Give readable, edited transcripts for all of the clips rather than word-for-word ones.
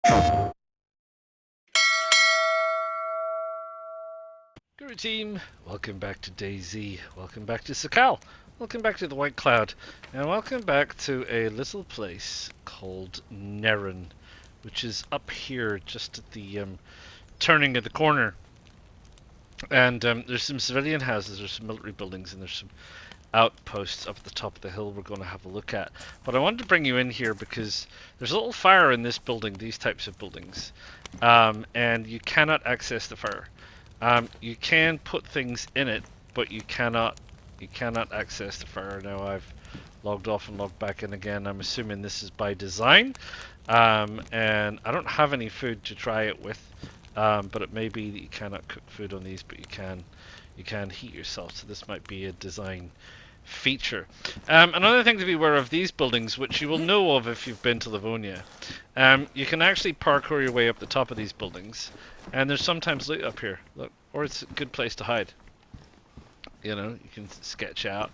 Guru team, welcome back to DayZ, welcome back to Sakhal, welcome back to the White Cloud, and welcome back to a little place called Neran, which is up here just at the turning of the corner. And there's some civilian houses, there's some military buildings, and there's some outposts up at the top of the hill we're going to have a look at. But I wanted to bring you in here because there's a little fire in this building, these types of buildings, and you cannot access the fire. You can put things in it, but you cannot access the fire. Now I've logged off and logged back in again. I'm assuming this is by design, and I don't have any food to try it with, but it may be that you cannot cook food on these, but you can heat yourself. So this might be a design feature. Another thing to be aware of these buildings, which you will know of if you've been to Livonia, you can actually parkour your way up the top of these buildings, and there's sometimes loot up here. Look, or it's a good place to hide. You know, you can sketch out.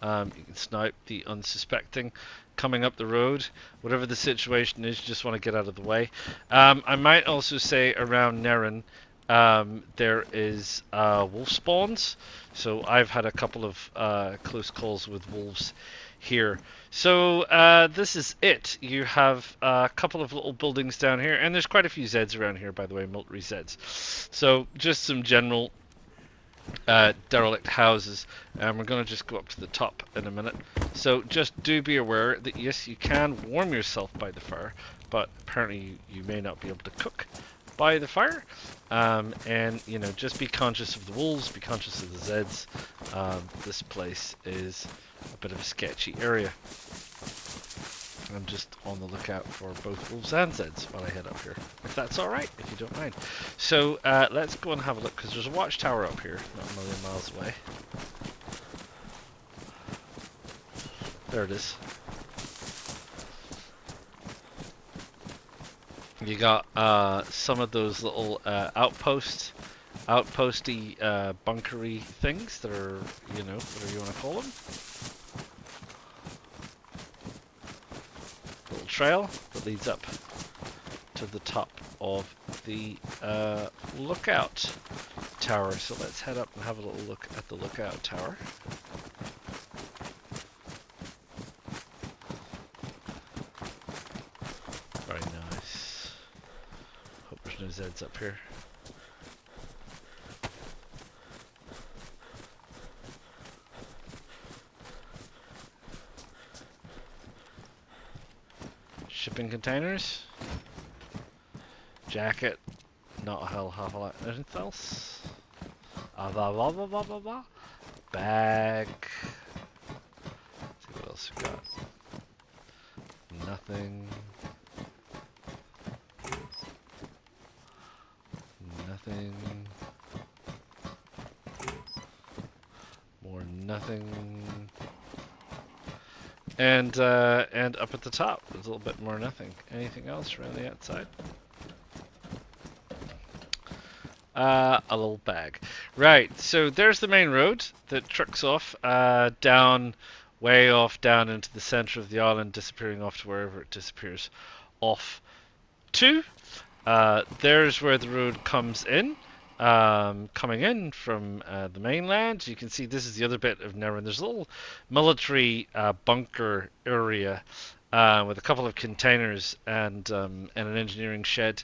You can snipe the unsuspecting coming up the road. Whatever the situation is, you just want to get out of the way. I might also say around Neran, there is wolf spawns. So I've had a couple of close calls with wolves here. So this is it. You have a couple of little buildings down here, and there's quite a few zeds around here, by the way, military zeds. So just some general derelict houses, and we're going to just go up to the top in a minute. So just do be aware that yes, you can warm yourself by the fire, but apparently you may not be able to cook by the fire. And you know, just be conscious of the wolves, be conscious of the zeds. This place is a bit of a sketchy area. I'm just on the lookout for both wolves and zeds while I head up here, if that's alright, if you don't mind. So let's go and have a look, because there's a watchtower up here, not a million miles away. There it is. You got some of those little outposty, bunkery things that are, you know, whatever you want to call them. Little trail that leads up to the top of the lookout tower. So let's head up and have a little look at the lookout tower. Very nice. Hope there's no zeds up here. Shipping containers. Jacket. Not a hell of a lot. Anything else? Bag. Let's see what else we got. Nothing. Nothing. More nothing. And up at the top, there's a little bit more nothing. Anything else around the outside? A little bag. Right, so there's the main road that trucks off down, way off down into the center of the island, disappearing off to wherever it disappears off to. There's where the road comes in. Coming in from the mainland. You can see this is the other bit of Neran. There's a little military bunker area with a couple of containers and an engineering shed,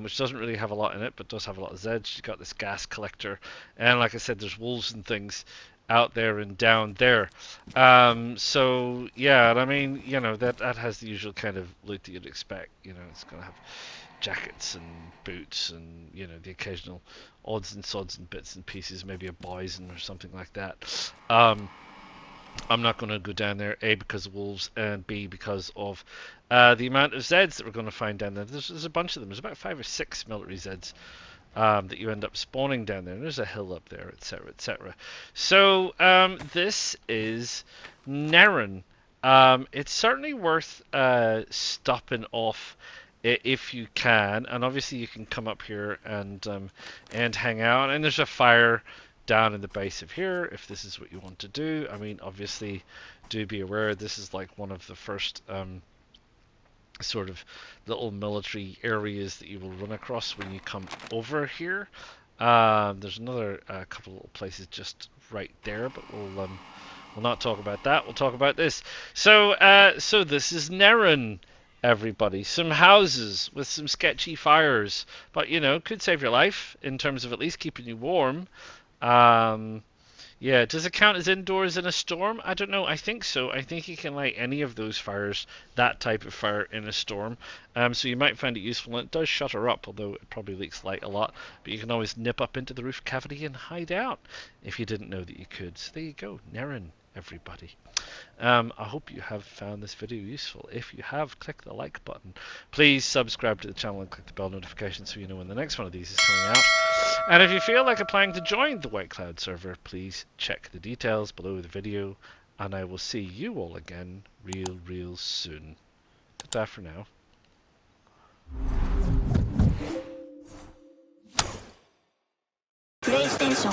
which doesn't really have a lot in it, but does have a lot of zeds. You've got this gas collector, and like I said, there's wolves and things out there and down there. So yeah, and I mean, you know, that has the usual kind of loot that you'd expect. You know, it's gonna have jackets and boots and, you know, the occasional odds and sods and bits and pieces, maybe a bison or something like that. I'm not going to go down there, A, because of wolves, and B, because of the amount of zeds that we're going to find down there. There's a bunch of them. There's about 5 or 6 military zeds that you end up spawning down there. And there's a hill up there, etc., etc. So this is Neran. It's certainly worth stopping off if you can, and obviously you can come up here and hang out. And there's a fire down in the base of here if this is what you want to do. I mean, obviously, do be aware this is like one of the first sort of little military areas that you will run across when you come over here. There's another couple little places just right there, but we'll not talk about that. We'll talk about this. So this is Neran, everybody. Some houses with some sketchy fires, but could save your life in terms of at least keeping you warm. Um, yeah, does it count as indoors in a storm? I don't know. I think so. I think you can light any of those fires, that type of fire, in a storm. So you might find it useful. And it does shutter up, although it probably leaks light a lot. But you can always nip up into the roof cavity and hide out if you didn't know that you could. So there you go, Neran, everybody. I hope you have found this video useful. If you have, click the like button. Please subscribe to the channel and click the bell notification so you know when the next one of these is coming out. And if you feel like applying to join the White Cloud server, please check the details below the video. And I will see you all again real soon. Ta-ta for now. PlayStation